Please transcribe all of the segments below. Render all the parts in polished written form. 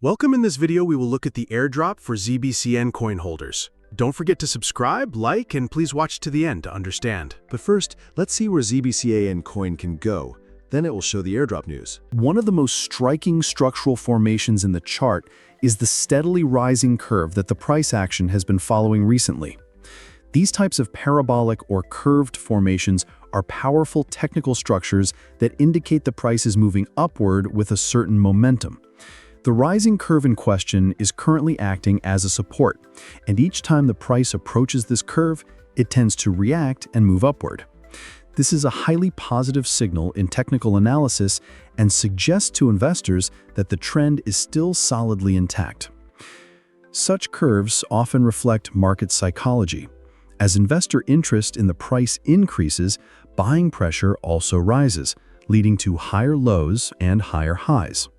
Welcome. In this video, we will look at the airdrop for ZBCN coin holders. Don't forget to subscribe, like, and please watch to the end to understand. But first, let's see where ZBCN coin can go. Then it will show the airdrop news. One of the most striking structural formations in the chart is the steadily rising curve that the price action has been following recently. These types of parabolic or curved formations are powerful technical structures that indicate the price is moving upward with a certain momentum. The rising curve in question is currently acting as a support, and each time the price approaches this curve, it tends to react and move upward. This is a highly positive signal in technical analysis and suggests to investors that the trend is still solidly intact. Such curves often reflect market psychology. As investor interest in the price increases, buying pressure also rises, leading to higher lows and higher highs.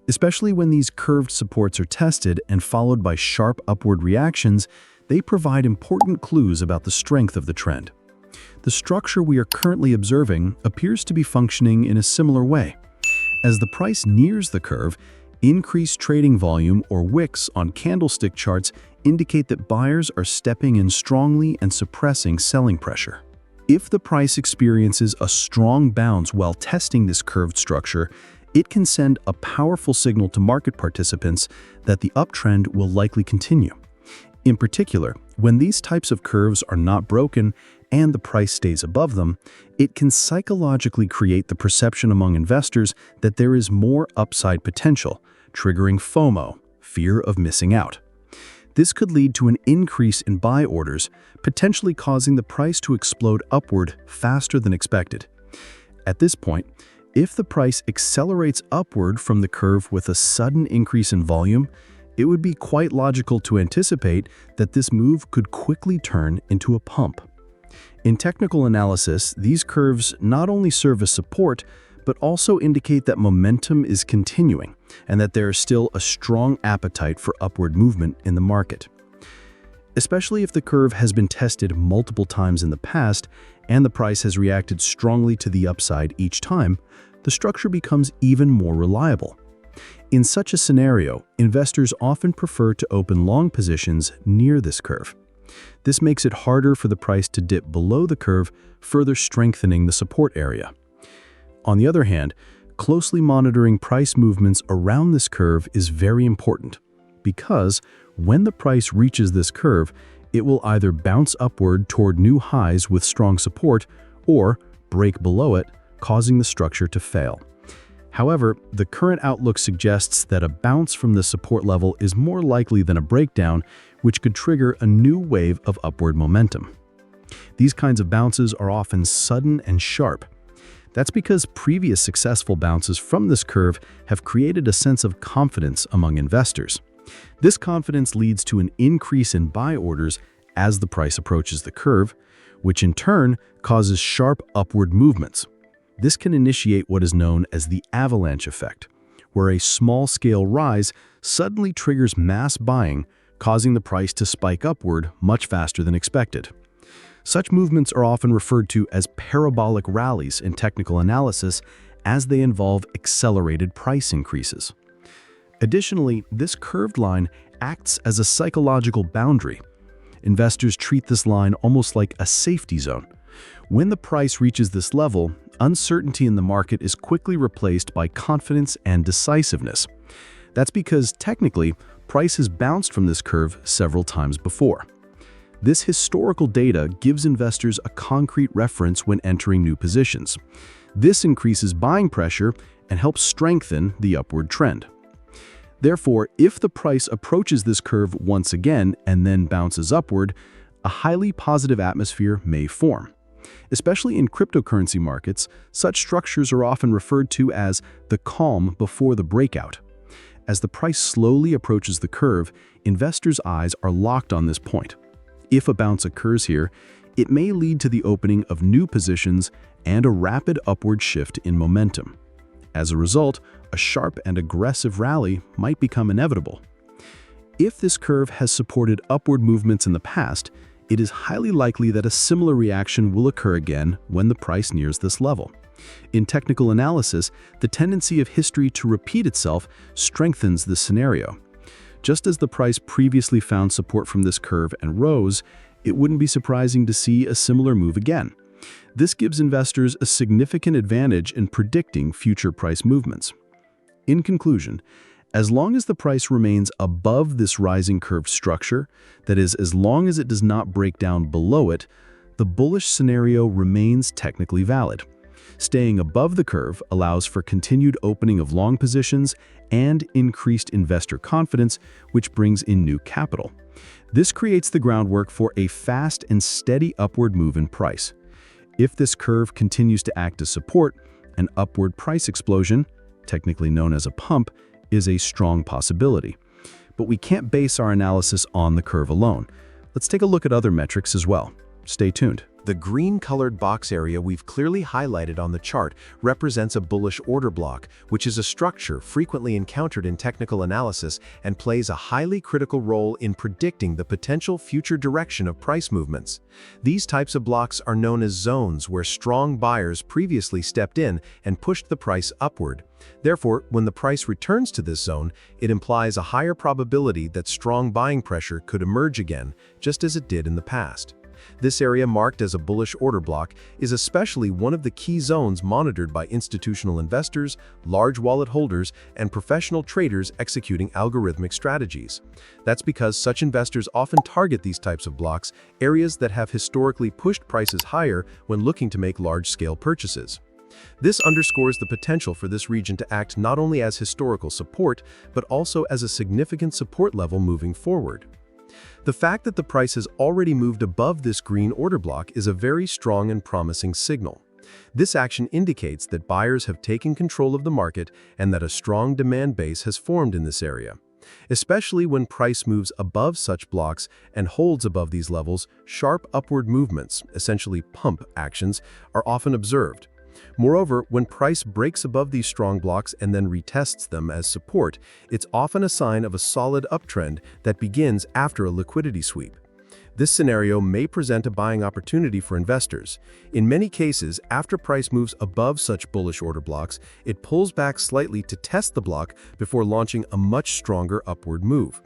Especially when these curved supports are tested and followed by sharp upward reactions, they provide important clues about the strength of the trend. The structure we are currently observing appears to be functioning in a similar way. As the price nears the curve, increased trading volume or wicks on candlestick charts indicate that buyers are stepping in strongly and suppressing selling pressure. If the price experiences a strong bounce while testing this curved structure, it can send a powerful signal to market participants that the uptrend will likely continue. In particular, when these types of curves are not broken and the price stays above them, it can psychologically create the perception among investors that there is more upside potential, triggering FOMO, fear of missing out. This could lead to an increase in buy orders, potentially causing the price to explode upward faster than expected. At this point, if the price accelerates upward from the curve with a sudden increase in volume, it would be quite logical to anticipate that this move could quickly turn into a pump. In technical analysis, these curves not only serve as support, but also indicate that momentum is continuing and that there is still a strong appetite for upward movement in the market. Especially if the curve has been tested multiple times in the past and the price has reacted strongly to the upside each time, the structure becomes even more reliable. In such a scenario, investors often prefer to open long positions near this curve. This makes it harder for the price to dip below the curve, further strengthening the support area. On the other hand, closely monitoring price movements around this curve is very important, because when the price reaches this curve, it will either bounce upward toward new highs with strong support or break below it, causing the structure to fail. However, the current outlook suggests that a bounce from the support level is more likely than a breakdown, which could trigger a new wave of upward momentum. These kinds of bounces are often sudden and sharp. That's because previous successful bounces from this curve have created a sense of confidence among investors. This confidence leads to an increase in buy orders as the price approaches the curve, which in turn causes sharp upward movements. This can initiate what is known as the avalanche effect, where a small-scale rise suddenly triggers mass buying, causing the price to spike upward much faster than expected. Such movements are often referred to as parabolic rallies in technical analysis, as they involve accelerated price increases. Additionally, this curved line acts as a psychological boundary. Investors treat this line almost like a safety zone. When the price reaches this level, uncertainty in the market is quickly replaced by confidence and decisiveness. That's because, technically, price has bounced from this curve several times before. This historical data gives investors a concrete reference when entering new positions. This increases buying pressure and helps strengthen the upward trend. Therefore, if the price approaches this curve once again and then bounces upward, a highly positive atmosphere may form. Especially in cryptocurrency markets, such structures are often referred to as the calm before the breakout. As the price slowly approaches the curve, investors' eyes are locked on this point. If a bounce occurs here, it may lead to the opening of new positions and a rapid upward shift in momentum. As a result, a sharp and aggressive rally might become inevitable. If this curve has supported upward movements in the past, it is highly likely that a similar reaction will occur again when the price nears this level. In technical analysis, the tendency of history to repeat itself strengthens this scenario. Just as the price previously found support from this curve and rose, it wouldn't be surprising to see a similar move again. This gives investors a significant advantage in predicting future price movements. In conclusion, as long as the price remains above this rising curve structure, that is, as long as it does not break down below it, the bullish scenario remains technically valid. Staying above the curve allows for continued opening of long positions and increased investor confidence, which brings in new capital. This creates the groundwork for a fast and steady upward move in price. If this curve continues to act as support, an upward price explosion, technically known as a pump, is a strong possibility. But we can't base our analysis on the curve alone. Let's take a look at other metrics as well. Stay tuned. The green-colored box area we've clearly highlighted on the chart represents a bullish order block, which is a structure frequently encountered in technical analysis and plays a highly critical role in predicting the potential future direction of price movements. These types of blocks are known as zones where strong buyers previously stepped in and pushed the price upward. Therefore, when the price returns to this zone, it implies a higher probability that strong buying pressure could emerge again, just as it did in the past. This area, marked as a bullish order block, is especially one of the key zones monitored by institutional investors, large wallet holders, and professional traders executing algorithmic strategies. That's because such investors often target these types of blocks, areas that have historically pushed prices higher when looking to make large-scale purchases. This underscores the potential for this region to act not only as historical support, but also as a significant support level moving forward. The fact that the price has already moved above this green order block is a very strong and promising signal. This action indicates that buyers have taken control of the market and that a strong demand base has formed in this area. Especially when price moves above such blocks and holds above these levels, sharp upward movements, essentially pump actions, are often observed. Moreover, when price breaks above these strong blocks and then retests them as support, it's often a sign of a solid uptrend that begins after a liquidity sweep. This scenario may present a buying opportunity for investors. In many cases, after price moves above such bullish order blocks, it pulls back slightly to test the block before launching a much stronger upward move.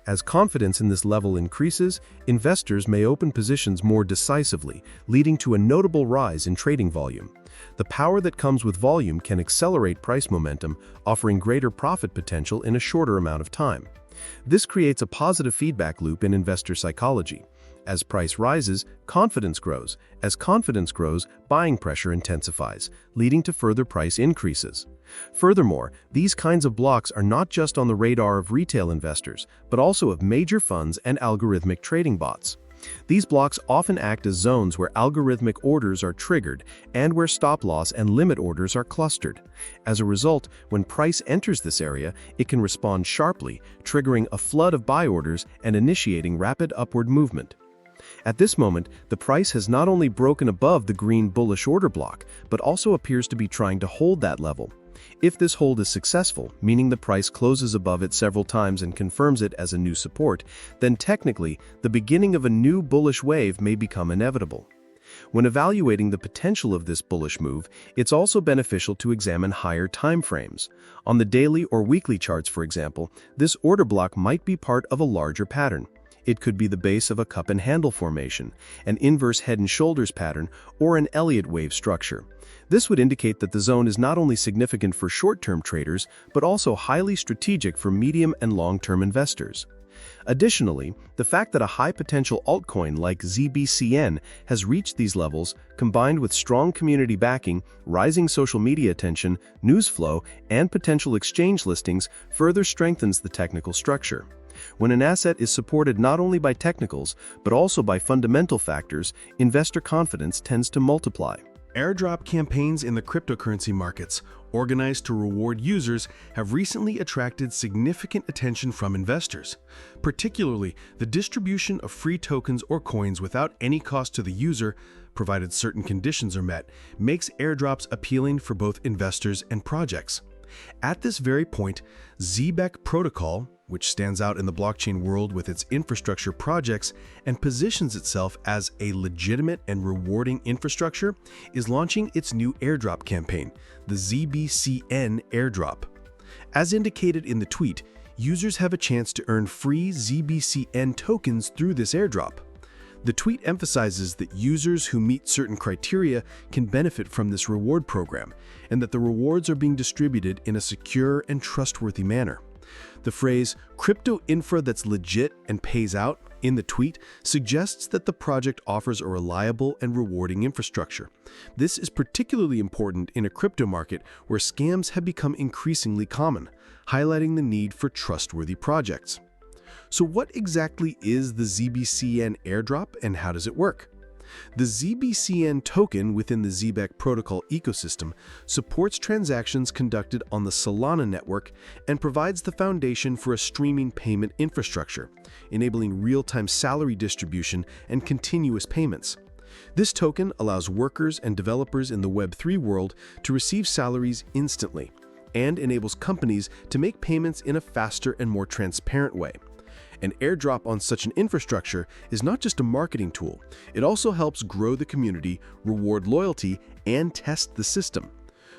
As confidence in this level increases, investors may open positions more decisively, leading to a notable rise in trading volume. The power that comes with volume can accelerate price momentum, offering greater profit potential in a shorter amount of time. This creates a positive feedback loop in investor psychology. As price rises, confidence grows. As confidence grows, buying pressure intensifies, leading to further price increases. Furthermore, these kinds of blocks are not just on the radar of retail investors, but also of major funds and algorithmic trading bots. These blocks often act as zones where algorithmic orders are triggered and where stop-loss and limit orders are clustered. As a result, when price enters this area, it can respond sharply, triggering a flood of buy orders and initiating rapid upward movement. At this moment, the price has not only broken above the green bullish order block, but also appears to be trying to hold that level. If this hold is successful, meaning the price closes above it several times and confirms it as a new support, then technically, the beginning of a new bullish wave may become inevitable. When evaluating the potential of this bullish move, it's also beneficial to examine higher time frames. On the daily or weekly charts, for example, this order block might be part of a larger pattern. It could be the base of a cup and handle formation, an inverse head and shoulders pattern, or an Elliott wave structure. This would indicate that the zone is not only significant for short-term traders, but also highly strategic for medium and long-term investors. Additionally, the fact that a high-potential altcoin like Zbcn has reached these levels, combined with strong community backing, rising social media attention, news flow, and potential exchange listings, further strengthens the technical structure. When an asset is supported not only by technicals, but also by fundamental factors, investor confidence tends to multiply. Airdrop campaigns in the cryptocurrency markets, organized to reward users, have recently attracted significant attention from investors. Particularly, the distribution of free tokens or coins without any cost to the user, provided certain conditions are met, makes airdrops appealing for both investors and projects. At this very point, Zebec protocol, which stands out in the blockchain world with its infrastructure projects and positions itself as a legitimate and rewarding infrastructure, is launching its new airdrop campaign, the ZBCN airdrop. As indicated in the tweet, users have a chance to earn free ZBCN tokens through this airdrop. The tweet emphasizes that users who meet certain criteria can benefit from this reward program, and that the rewards are being distributed in a secure and trustworthy manner. The phrase, "crypto infra that's legit and pays out," in the tweet suggests that the project offers a reliable and rewarding infrastructure. This is particularly important in a crypto market where scams have become increasingly common, highlighting the need for trustworthy projects. So what exactly is the ZBCN airdrop and how does it work? The ZBCN token within the Zebec protocol ecosystem supports transactions conducted on the Solana network and provides the foundation for a streaming payment infrastructure, enabling real-time salary distribution and continuous payments. This token allows workers and developers in the Web3 world to receive salaries instantly and enables companies to make payments in a faster and more transparent way. An airdrop on such an infrastructure is not just a marketing tool, it also helps grow the community, reward loyalty, and test the system.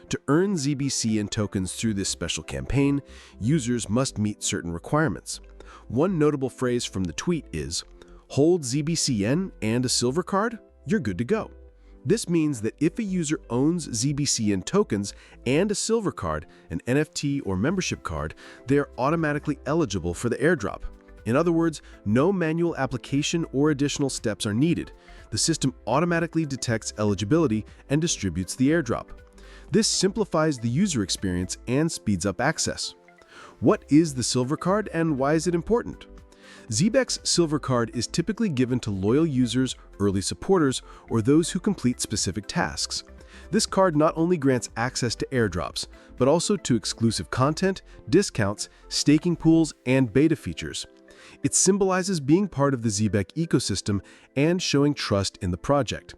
To earn ZBCN tokens through this special campaign, users must meet certain requirements. One notable phrase from the tweet is, "Hold ZBCN and a silver card? You're good to go." This means that if a user owns ZBCN tokens and a silver card, an NFT or membership card, they are automatically eligible for the airdrop. In other words, no manual application or additional steps are needed. The system automatically detects eligibility and distributes the airdrop. This simplifies the user experience and speeds up access. What is the Silver Card and why is it important? Zebec's Silver Card is typically given to loyal users, early supporters, or those who complete specific tasks. This card not only grants access to airdrops, but also to exclusive content, discounts, staking pools, and beta features. It symbolizes being part of the Zebec ecosystem and showing trust in the project.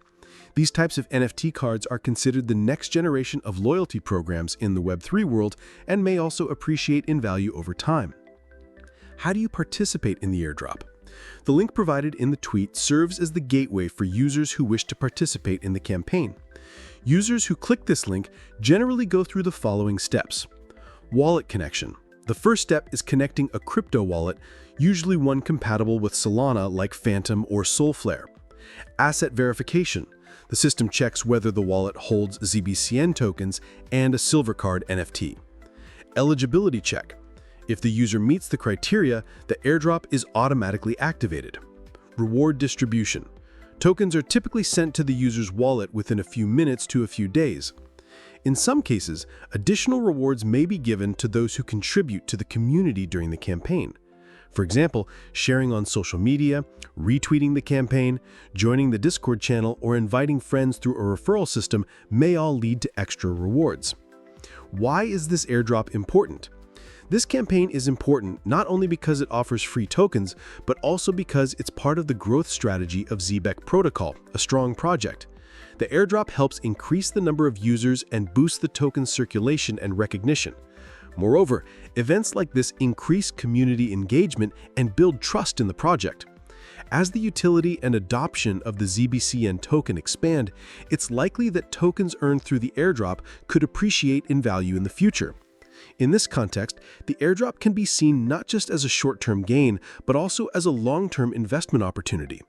These types of NFT cards are considered the next generation of loyalty programs in the Web3 world and may also appreciate in value over time. How do you participate in the airdrop? The link provided in the tweet serves as the gateway for users who wish to participate in the campaign. Users who click this link generally go through the following steps. Wallet connection. The first step is connecting a crypto wallet, usually one compatible with Solana like Phantom or Solflare. Asset verification. The system checks whether the wallet holds ZBCN tokens and a Silver Card NFT. Eligibility check. If the user meets the criteria, the airdrop is automatically activated. Reward distribution. Tokens are typically sent to the user's wallet within a few minutes to a few days. In some cases, additional rewards may be given to those who contribute to the community during the campaign. For example, sharing on social media, retweeting the campaign, joining the Discord channel, or inviting friends through a referral system may all lead to extra rewards. Why is this airdrop important? This campaign is important not only because it offers free tokens, but also because it's part of the growth strategy of Zebec Protocol, a strong project. The airdrop helps increase the number of users and boost the token circulation and recognition. Moreover, events like this increase community engagement and build trust in the project. As the utility and adoption of the ZBCN token expand, it's likely that tokens earned through the airdrop could appreciate in value in the future. In this context, the airdrop can be seen not just as a short-term gain, but also as a long-term investment opportunity.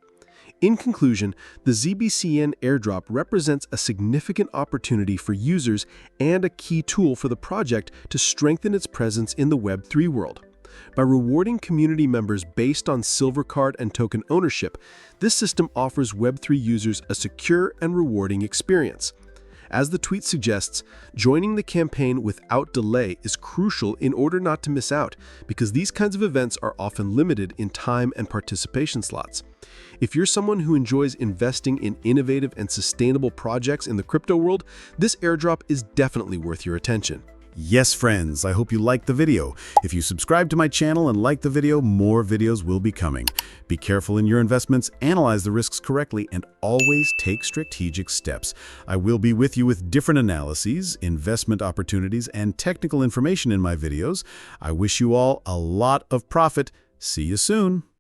In conclusion, the ZBCN airdrop represents a significant opportunity for users and a key tool for the project to strengthen its presence in the Web3 world. By rewarding community members based on Silver Card and token ownership, this system offers Web3 users a secure and rewarding experience. As the tweet suggests, joining the campaign without delay is crucial in order not to miss out, because these kinds of events are often limited in time and participation slots. If you're someone who enjoys investing in innovative and sustainable projects in the crypto world, this airdrop is definitely worth your attention. Yes, friends, I hope you liked the video. If you subscribe to my channel and like the video, more videos will be coming. Be careful in your investments, analyze the risks correctly, and always take strategic steps. I will be with you with different analyses, investment opportunities, and technical information in my videos. I wish you all a lot of profit. See you soon.